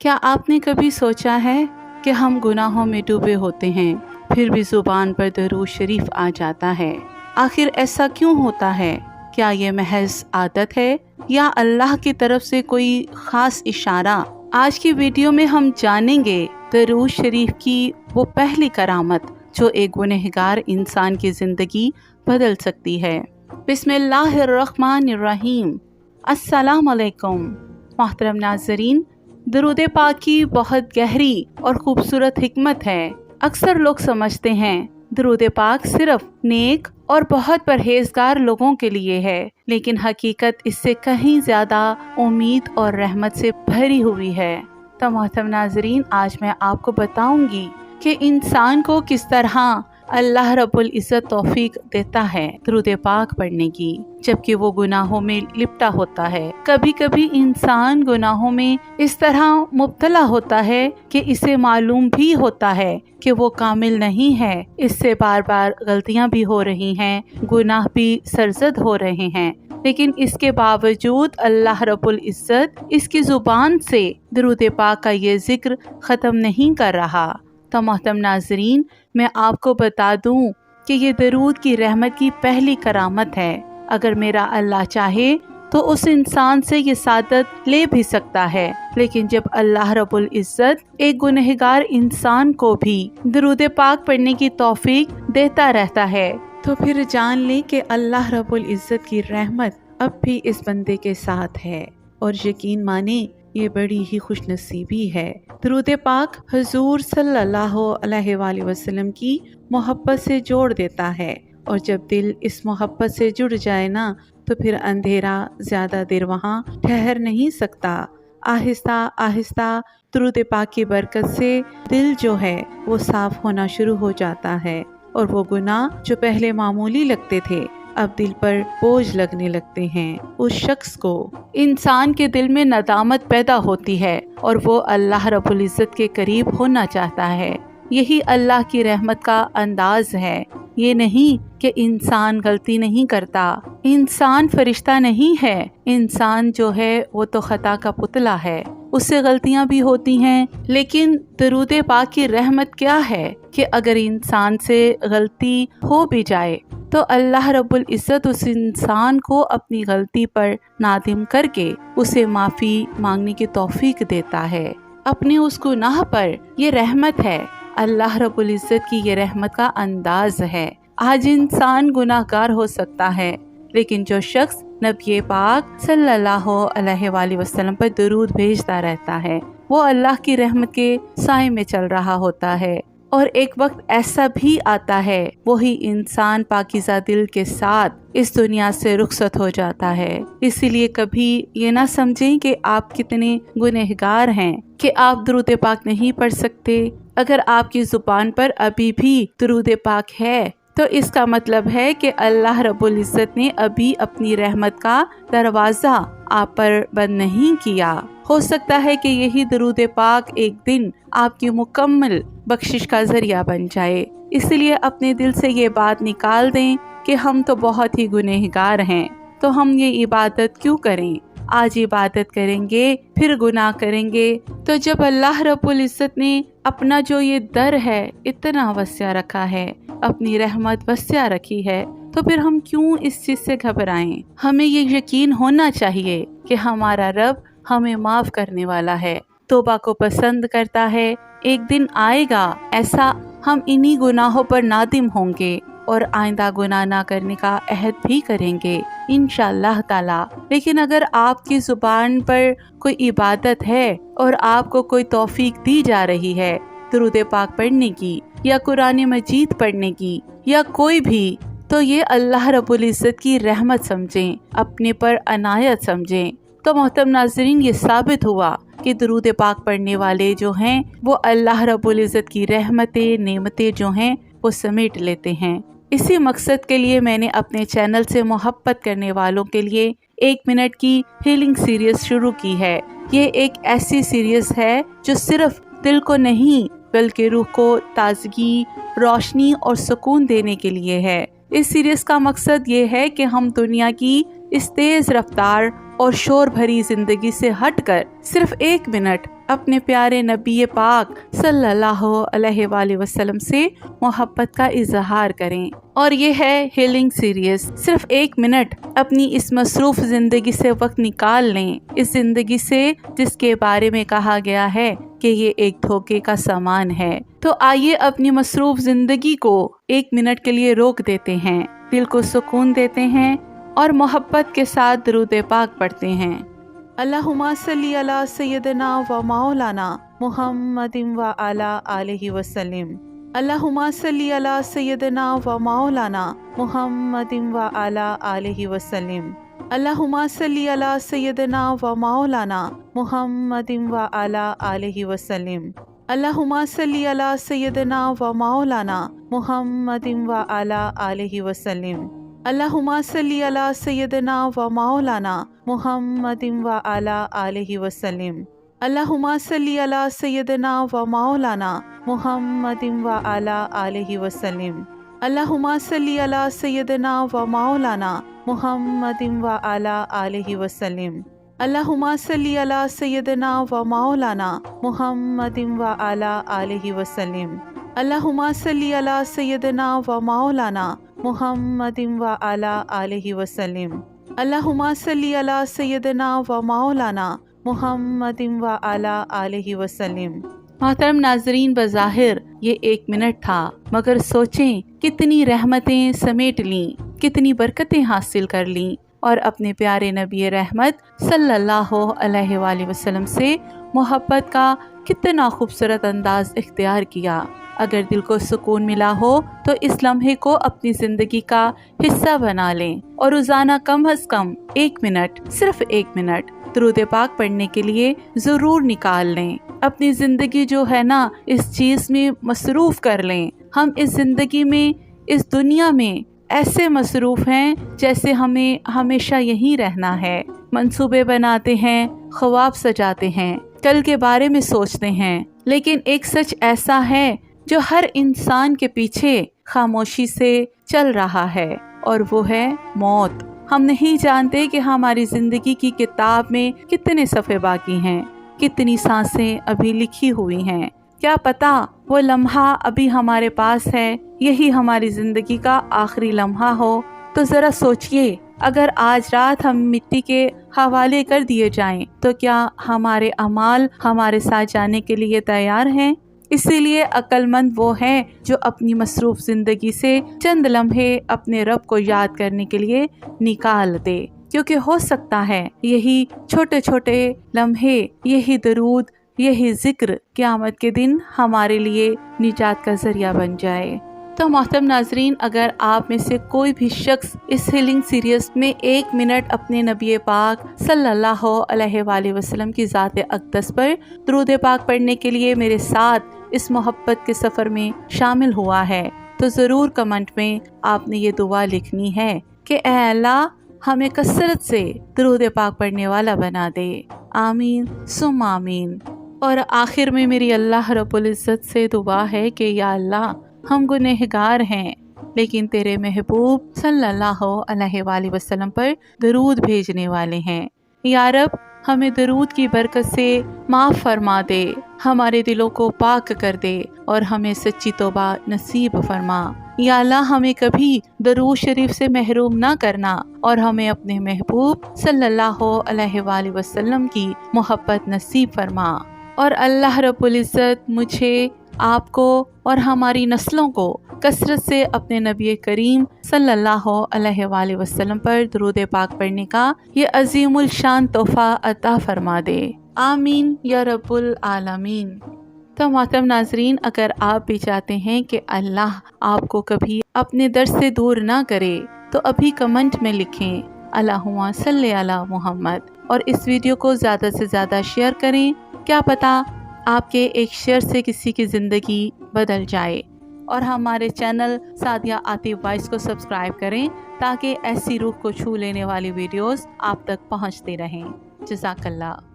کیا آپ نے کبھی سوچا ہے کہ ہم گناہوں میں ڈوبے ہوتے ہیں پھر بھی زبان پر درود شریف آ جاتا ہے؟ آخر ایسا کیوں ہوتا ہے؟ کیا یہ محض عادت ہے یا اللہ کی طرف سے کوئی خاص اشارہ؟ آج کی ویڈیو میں ہم جانیں گے درود شریف کی وہ پہلی کرامت جو ایک گنہگار انسان کی زندگی بدل سکتی ہے۔ بسم اللہ الرحمن الرحیم۔ السلام علیکم محترم ناظرین، درود پاک کی بہت گہری اور خوبصورت حکمت ہے۔ اکثر لوگ سمجھتے ہیں درود پاک صرف نیک اور بہت پرہیزگار لوگوں کے لیے ہے، لیکن حقیقت اس سے کہیں زیادہ امید اور رحمت سے بھری ہوئی ہے۔ تو محترم ناظرین، آج میں آپ کو بتاؤں گی کہ انسان کو کس طرح اللہ رب العزت توفیق دیتا ہے درود پاک پڑھنے کی جبکہ وہ گناہوں میں لپٹا ہوتا ہے۔ کبھی کبھی انسان گناہوں میں اس طرح مبتلا ہوتا ہے کہ اسے معلوم بھی ہوتا ہے کہ وہ کامل نہیں ہے، اس سے بار بار غلطیاں بھی ہو رہی ہیں، گناہ بھی سرزد ہو رہے ہیں، لیکن اس کے باوجود اللہ رب العزت اس کی زبان سے درود پاک کا یہ ذکر ختم نہیں کر رہا۔ تو محترم ناظرین، میں آپ کو بتا دوں کہ یہ درود کی رحمت کی پہلی کرامت ہے۔ اگر میرا اللہ چاہے تو اس انسان سے یہ سعادت لے بھی سکتا ہے، لیکن جب اللہ رب العزت ایک گنہگار انسان کو بھی درود پاک پڑھنے کی توفیق دیتا رہتا ہے تو پھر جان لیں کہ اللہ رب العزت کی رحمت اب بھی اس بندے کے ساتھ ہے، اور یقین مانیں یہ بڑی ہی خوش نصیبی ہے۔ درود پاک حضور صلی اللہ علیہ وآلہ وسلم کی محبت سے جوڑ دیتا ہے، اور جب دل اس محبت سے جڑ جائے نا تو پھر اندھیرا زیادہ دیر وہاں ٹھہر نہیں سکتا۔ آہستہ آہستہ درود پاک کی برکت سے دل جو ہے وہ صاف ہونا شروع ہو جاتا ہے، اور وہ گناہ جو پہلے معمولی لگتے تھے اب دل پر بوجھ لگنے لگتے ہیں۔ اس شخص کو انسان کے دل میں ندامت پیدا ہوتی ہے اور وہ اللہ رب العزت کے قریب ہونا چاہتا ہے۔ یہی اللہ کی رحمت کا انداز ہے۔ یہ نہیں کہ انسان غلطی نہیں کرتا، انسان فرشتہ نہیں ہے، انسان جو ہے وہ تو خطا کا پتلا ہے، اس سے غلطیاں بھی ہوتی ہیں، لیکن درود پاک کی رحمت کیا ہے کہ اگر انسان سے غلطی ہو بھی جائے تو اللہ رب العزت اس انسان کو اپنی غلطی پر نادم کر کے اسے معافی مانگنے کی توفیق دیتا ہے۔ اپنے اس گناہ پر یہ رحمت ہے، اللہ رب العزت کی یہ رحمت کا انداز ہے۔ آج انسان گناہ گار ہو سکتا ہے، لیکن جو شخص نبی پاک صلی اللہ علیہ وآلہ وسلم پر درود بھیجتا رہتا ہے وہ اللہ کی رحمت کے سائے میں چل رہا ہوتا ہے، اور ایک وقت ایسا بھی آتا ہے وہی انسان پاکیزہ دل کے ساتھ اس دنیا سے رخصت ہو جاتا ہے۔ اسی لیے کبھی یہ نہ سمجھیں کہ آپ کتنے گنہگار ہیں کہ آپ درود پاک نہیں پڑھ سکتے۔ اگر آپ کی زبان پر ابھی بھی درود پاک ہے تو اس کا مطلب ہے کہ اللہ رب العزت نے ابھی اپنی رحمت کا دروازہ آپ پر بند نہیں کیا۔ ہو سکتا ہے کہ یہی درود پاک ایک دن آپ کی مکمل بخشش کا ذریعہ بن جائے۔ اس لیے اپنے دل سے یہ بات نکال دیں کہ ہم تو بہت ہی گنہگار ہیں، تو ہم یہ عبادت کیوں کریں؟ آج عبادت کریں گے پھر گناہ کریں گے، تو جب اللہ رب العزت نے اپنا جو یہ در ہے اتنا وسیع رکھا ہے، اپنی رحمت وسیع رکھی ہے، تو پھر ہم کیوں اس چیز سے گھبرائیں؟ ہمیں یہ یقین ہونا چاہیے کہ ہمارا رب ہمیں معاف کرنے والا ہے، توبہ کو پسند کرتا ہے۔ ایک دن آئے گا ایسا ہم انہی گناہوں پر نادم ہوں گے اور آئندہ گناہ نہ کرنے کا عہد بھی کریں گے انشاءاللہ تعالی۔ لیکن اگر آپ کی زبان پر کوئی عبادت ہے اور آپ کو کوئی توفیق دی جا رہی ہے درود پاک پڑھنے کی یا قرآن مجید پڑھنے کی یا کوئی بھی، تو یہ اللہ رب العزت کی رحمت سمجھیں، اپنے پر عنایت سمجھیں۔ تو محترم ناظرین، یہ ثابت ہوا کہ درود پاک پڑھنے والے جو ہیں وہ اللہ رب العزت کی رحمتیں نعمتیں جو ہیں وہ سمیٹ لیتے ہیں۔ اسی مقصد کے لیے میں نے اپنے چینل سے محبت کرنے والوں کے لیے 1 منٹ کی ہیلنگ سیریز شروع کی ہے۔ یہ ایک ایسی سیریز ہے جو صرف دل کو نہیں بلکہ روح کو تازگی، روشنی اور سکون دینے کے لیے ہے۔ اس سیریز کا مقصد یہ ہے کہ ہم دنیا کی اس تیز رفتار और शोर भरी जिंदगी से हटकर सिर्फ 1 मिनट अपने प्यारे नबी पाक सल्लल्लाहु अलैहि वसल्लम से मोहब्बत का इजहार करें। और ये है हीलिंग सीरीज। सिर्फ 1 मिनट अपनी इस मसरूफ जिंदगी से वक्त निकाल लें, इस जिंदगी से जिसके बारे में कहा गया है कि ये एक धोखे का सामान है। तो आइए अपनी मसरूफ जिंदगी को 1 मिनट के लिए रोक देते हैं, दिल को सुकून देते हैं और मोहब्बत के साथ दुरूद पाक पढ़ते हैं। अल्लाहुम्मा सल्ली अला सय्यदना व मौलाना मुहम्मदिन व अला आलिहि वसल्लम। अल्लाहुम्मा सल्ली अला सय्यदना व मौलाना मुहम्मदिन व अला आलिहि वसल्लम। अल्लाहुम्मा सल्ली अला सय्यदना व मौलाना मुहम्मदिन व अला आलिहि वसल्लम। अल्लाहुम्मा सल्ली अला सय्यदना व मौलाना मुहम्मदिन व अला आलिहि वसल्लम। अल्लाहुम्मा सल्ली अला सय्यदना व मौलाना मुहम्मदिन व अला आलिहि वसल्लम। अल्लाहुम्मा सल्ली अला सय्यदना व मौलाना मुहम्मदिन व अला आलिहि वसल्लम। अल्लाहुम्मा सल्ली अला सय्यदना व मौलाना मुहम्मदिन व अला आलिहि वसल्लम। अल्लाहुम्मा सल्ली अला सय्यदना व मौलाना मुहम्मदिन व अला आलिहि वसल्लम। अल्लाहुम्मा सल्ली अला सय्यदना व मौलाना मुहम्मदिन व अला आलिहि वसल्लम। अल्लाहुम्मा सल्ली अला सय्यदना व मौलाना मुहम्मदिन व अला आलिहि वसल्लम। मोहतरम नाजरीन, बज़ाहिर ये 1 मिनट था, मगर सोचें कितनी रहमतें समेट लीं, कितनी बरकतें हासिल कर लीं और अपने प्यारे नबी रहमत सल्लल्लाहु अलैहि वसल्लम से मोहब्बत का कितना खूबसूरत अंदाज इख्तियार किया। अगर दिल को सुकून मिला हो तो इस लम्हे को अपनी ज़िंदगी का हिस्सा बना लें और रोज़ाना कम अज़ कम 1 मिनट, सिर्फ 1 मिनट दुरूद पाक पढ़ने के लिए ज़रूर निकाल लें। अपनी ज़िंदगी जो है ना, इस चीज़ में मसरूफ़ कर लें। हम इस ज़िंदगी में, इस दुनिया में ऐसे मसरूफ़ हैं जैसे हमें हमेशा यहीं रहना है। मंसूबे बनाते हैं, ख्वाब सजाते हैं, कल के बारे में सोचते हैं, लेकिन एक सच ऐसा है जो हर इंसान के पीछे खामोशी से चल रहा है और वो है मौत। हम नहीं जानते कि हमारी ज़िंदगी की किताब में कितने सफ़े बाकी हैं, कितनी सांसें अभी लिखी हुई हैं। क्या पता वो लम्हा अभी हमारे पास है, यही हमारी ज़िंदगी का आखिरी लम्हा हो। तो ज़रा सोचिए, अगर आज रात हम मिट्टी के हवाले कर दिए जाएं, तो क्या हमारे अमाल हमारे साथ जाने के लिए तैयार हैं? इसीलिए अक्लमंद वो है जो अपनी मसरूफ़ ज़िंदगी से चंद लम्हे अपने रब को याद करने के लिए निकाल दे, क्योंकि हो सकता है यही छोटे छोटे लम्हे, यही दरूद, यही ज़िक्र क़यामत के दिन हमारे लिए निजात का ज़रिया बन जाए। तो मोहतरम नाजरीन, अगर आप में से कोई भी शख्स इस हीलिंग सीरीज़ में 1 मिनट अपने नबी पाक सल्लल्लाहु अलैहि वसल्लम की ज़ात अक़दस पर दुरूद पाक पढ़ने के लिए मेरे साथ इस मोहब्बत के सफ़र में शामिल हुआ है, तो ज़रूर कमेंट में आपने ये दुआ लिखनी है कि ऐ अल्लाह, हमें कसरत से दुरूद पाक पढ़ने वाला बना दे। आमीन सुम आमीन। और आखिर में मेरी अल्लाह रब्बुल इज़्ज़त से दुआ है कि या अल्लाह, हम गुनहगार हैं, लेकिन तेरे महबूब सल्लल्लाहु अलैहि वसल्लम पर दरूद भेजने वाले हैं। या रब, हमें दरूद की बरकत से माफ़ फरमा दे, हमारे दिलों को पाक कर दे और हमें सच्ची तौबा नसीब फरमा। या अल्लाह, हमें कभी दरूद शरीफ से महरूम ना करना और हमें अपने महबूब सल्लल्लाहु अलैहि वसल्लम की मोहब्बत नसीब फरमा। और अल्लाह रब्बुल इज़्ज़त मुझे, आपको और हमारी नस्लों को कसरत से अपने नबी करीम सल्लल्लाहु अलैहि वसल्लम पर दुरूद पाक पढ़ने का ये अजीमुल शान तोहफ़ा अता फरमा दे। आमीन या रब्बुल आलमीन। तो मोहतरम नाजरीन, अगर आप भी चाहते हैं कि अल्लाह आपको कभी अपने दर से दूर ना करे, तो अभी कमेंट में लिखें अल्लाहुम्मा सल्ली अला मुहम्मद और इस वीडियो को ज़्यादा से ज़्यादा शेयर करें। क्या पता आपके एक शेयर से किसी की ज़िंदगी बदल जाए। और हमारे चैनल सादिया आतिफ वॉइस को सब्सक्राइब करें ताकि ऐसी रूह को छू लेने वाली वीडियोस आप तक पहुंचती रहें। जज़ाकल्लाह।